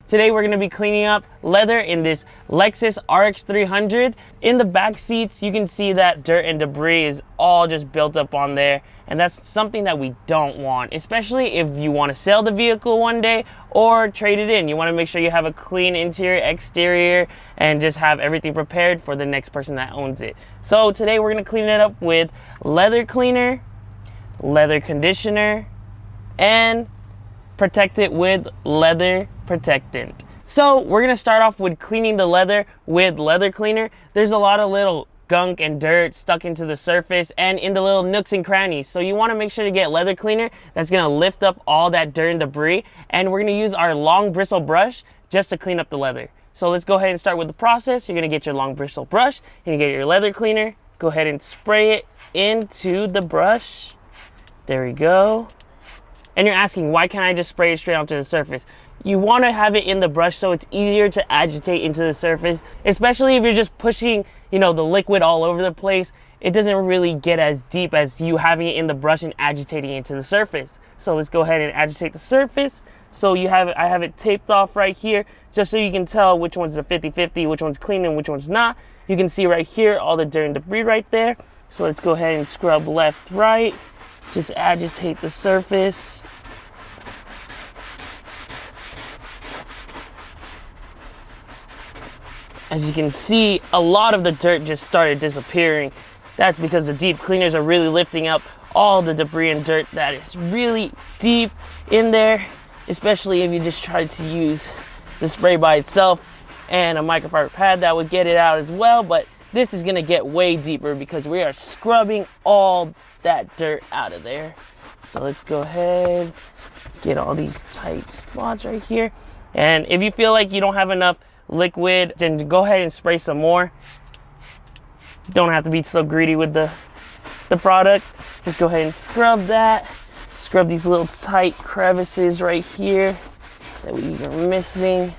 Today we're going to be cleaning up leather in this Lexus RX 300. In the back seats, you can see that dirt and debris is all just built up on there, and that's something that we don't want, especially if you want to sell the vehicle one day or trade it in. You want to make sure you have a clean interior, exterior, and just have everything prepared for the next person that owns it. So today we're going to clean it up with leather cleaner, leather conditioner, and protect it with leather protectant. So we're gonna start off with cleaning the leather with leather cleaner. There's a lot of little gunk and dirt stuck into the surface and in the little nooks and crannies. So you wanna make sure to get leather cleaner that's gonna lift up all that dirt and debris. And we're gonna use our long bristle brush just to clean up the leather. So let's go ahead and start with the process. You're gonna get your long bristle brush, you're gonna get your leather cleaner, go ahead and spray it into the brush. There we go. And you're asking, why can't I just spray it straight onto the surface? You want to have it in the brush so it's easier to agitate into the surface, especially if you're just pushing, the liquid all over the place. It doesn't really get as deep as you having it in the brush and agitating into the surface. So let's go ahead and agitate the surface. So I have it taped off right here, just so you can tell which one's a 50-50, which one's clean and which one's not. You can see right here all the dirt and debris right there. So let's go ahead and scrub left, right. Just agitate the surface. As you can see, a lot of the dirt just started disappearing. That's because the deep cleaners are really lifting up all the debris and dirt that is really deep in there, especially if you just try to use the spray by itself and a microfiber pad that would get it out as well. But this is gonna get way deeper because we are scrubbing all that dirt out of there. So let's go ahead, get all these tight spots right here. And if you feel like you don't have enough liquid, then go ahead and spray some more. You don't have to be so greedy with the product. Just go ahead and scrub that. Scrub these little tight crevices right here that we are missing.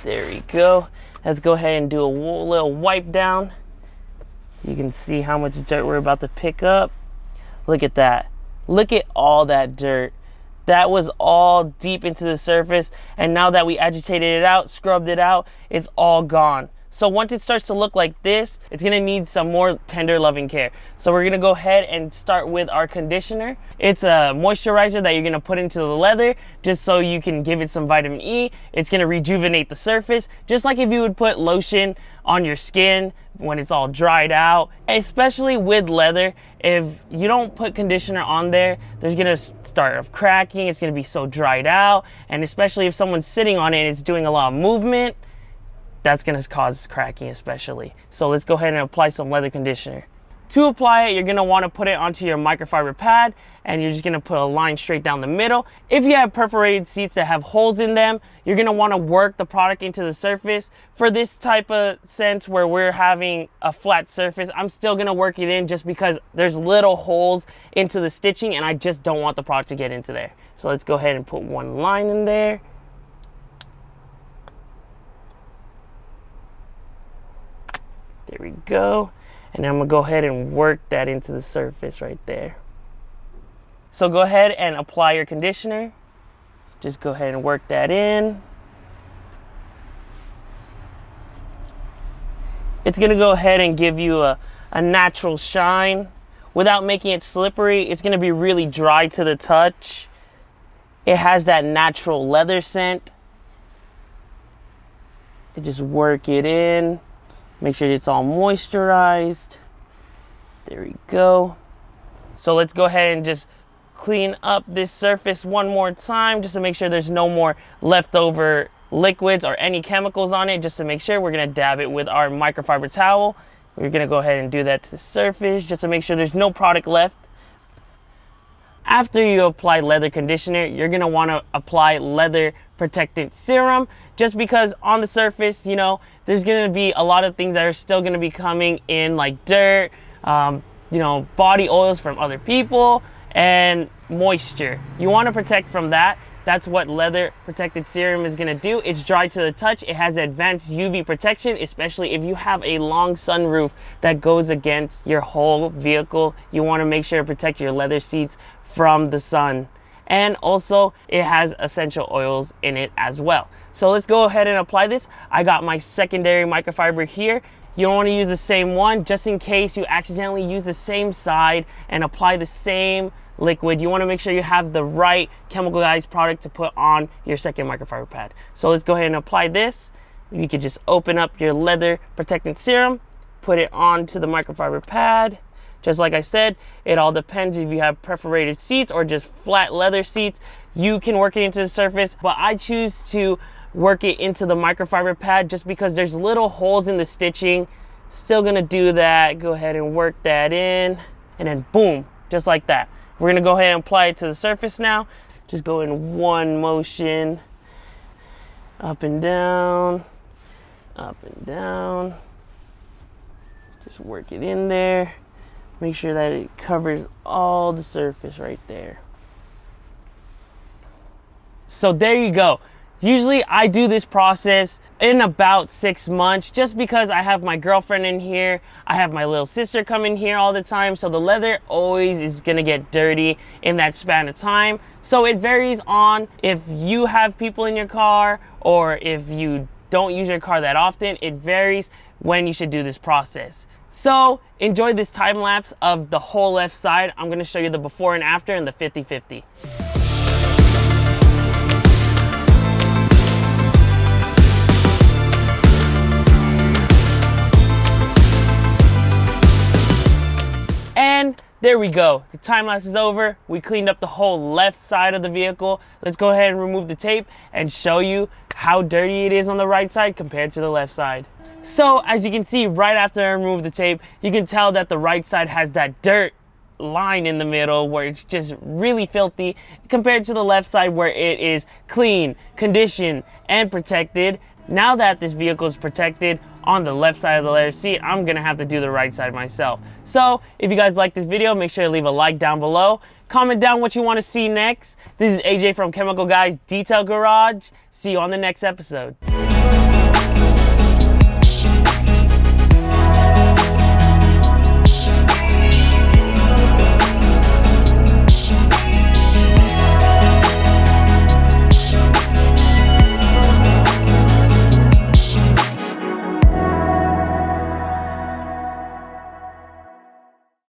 There we go. Let's go ahead and do a little wipe down. You can see how much dirt we're about to pick up. Look at that. Look at all that dirt. That was all deep into the surface, and now that we agitated it out, scrubbed it out, it's all gone. So once it starts to look like this, it's gonna need some more tender loving care. So we're gonna go ahead and start with our conditioner. It's a moisturizer that you're gonna put into the leather just so you can give it some vitamin E. It's gonna rejuvenate the surface, just like if you would put lotion on your skin when it's all dried out. Especially with leather, if you don't put conditioner on there, there's gonna start cracking, it's gonna be so dried out, and especially if someone's sitting on it and it's doing a lot of movement, that's gonna cause cracking especially. So let's go ahead and apply some leather conditioner. To apply it, you're gonna wanna put it onto your microfiber pad, and you're just gonna put a line straight down the middle. If you have perforated seats that have holes in them, you're gonna wanna work the product into the surface. For this type of sense where we're having a flat surface, I'm still gonna work it in just because there's little holes into the stitching and I just don't want the product to get into there. So let's go ahead and put one line in there. There we go. And then I'm gonna go ahead and work that into the surface right there. So go ahead and apply your conditioner. Just go ahead and work that in. It's gonna go ahead and give you a natural shine without making it slippery. It's gonna be really dry to the touch. It has that natural leather scent. You just work it in. Make sure it's all moisturized. There we go. So let's go ahead and just clean up this surface one more time just to make sure there's no more leftover liquids or any chemicals on it. Just to make sure, we're gonna dab it with our microfiber towel. We're gonna go ahead and do that to the surface just to make sure there's no product left. After you apply leather conditioner, you're gonna wanna apply leather protectant serum, just because on the surface, there's gonna be a lot of things that are still gonna be coming in, like dirt, body oils from other people, and moisture. You wanna protect from that. That's what leather protected serum is gonna do. It's dry to the touch. It has advanced UV protection, especially if you have a long sunroof that goes against your whole vehicle. You wanna make sure to protect your leather seats from the sun. and also it has essential oils in it as well. So let's go ahead and apply this. I got my secondary microfiber here. You don't want to use the same one just in case you accidentally use the same side and apply the same liquid. You want to make sure you have the right chemicalguys product to put on your second microfiber pad. So let's go ahead and apply this. You could just open up your leather protectant serum, put it onto the microfiber pad. Just like I said, it all depends if you have perforated seats or just flat leather seats. You can work it into the surface, but I choose to work it into the microfiber pad just because there's little holes in the stitching. Still gonna do that. Go ahead and work that in, and then boom, just like that. We're gonna go ahead and apply it to the surface now. Just go in one motion, up and down, up and down. Just work it in there. Make sure that it covers all the surface right there. So there you go. Usually I do this process in about 6 months just because I have my girlfriend in here. I have my little sister come in here all the time. So the leather always is gonna get dirty in that span of time. So it varies on if you have people in your car or if you don't use your car that often. It varies when you should do this process. So enjoy this time lapse of the whole left side. I'm gonna show you the before and after and the 50-50. And there we go. The time lapse is over. We cleaned up the whole left side of the vehicle. Let's go ahead and remove the tape and show you how dirty it is on the right side compared to the left side. So as you can see, right after I removed the tape, you can tell that the right side has that dirt line in the middle where it's just really filthy compared to the left side where it is clean, conditioned, and protected. Now that this vehicle is protected on the left side of the leather seat, I'm gonna have to do the right side myself. So if you guys like this video, make sure to leave a like down below. Comment down what you want to see next. This is AJ from Chemical Guys Detail Garage. See you on the next episode.